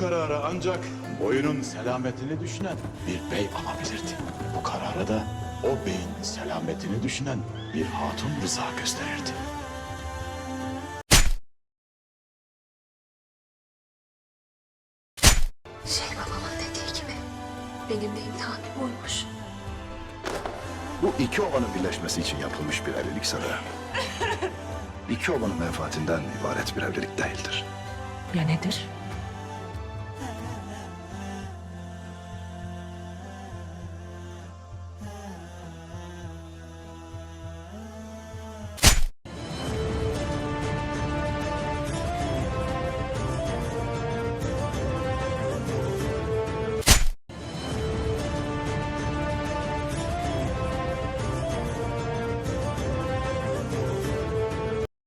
kararı ancak boyunun selametini düşünen bir bey alabilirdi. Bu kararı da o beyin selametini düşünen bir hatun rıza gösterirdi. Babamın dediği gibi benim de imtihanım buymuş. Bu iki ovanın birleşmesi için yapılmış bir evlilik Sadık. İki ovanın menfaatinden ibaret bir evlilik değildir. Ya nedir?